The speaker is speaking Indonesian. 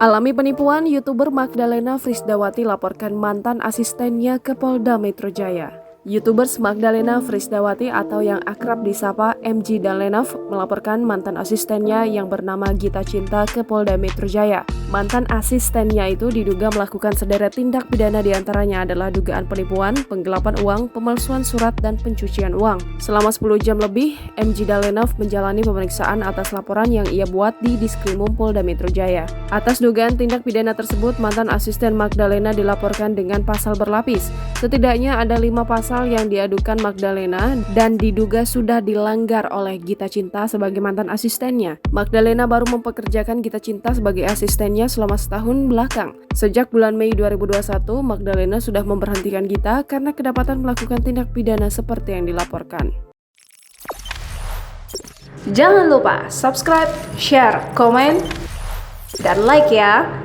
Alami penipuan, YouTuber Magdalena Frisdawati laporkan mantan asistennya ke Polda Metro Jaya. YouTubers Magdalena Frisdawati atau yang akrab disapa MG Dalenov melaporkan mantan asistennya yang bernama Gita Cinta ke Polda Metro Jaya. Mantan asistennya itu diduga melakukan sederet tindak pidana, diantaranya adalah dugaan penipuan, penggelapan uang, pemalsuan surat, dan pencucian uang. Selama 10 jam lebih, MG Dalenov menjalani pemeriksaan atas laporan yang ia buat di Diskrimum Polda Metro Jaya. Atas dugaan tindak pidana tersebut, mantan asisten Magdalena dilaporkan dengan pasal berlapis. Setidaknya ada 5 pasal yang diadukan Magdalena dan diduga sudah dilanggar oleh Gita Cinta sebagai mantan asistennya. Magdalena baru mempekerjakan Gita Cinta sebagai asistennya selama setahun belakang. Sejak bulan Mei 2021, Magdalena sudah memberhentikan Gita karena kedapatan melakukan tindak pidana seperti yang dilaporkan. Jangan lupa subscribe, share, komen, dan like ya!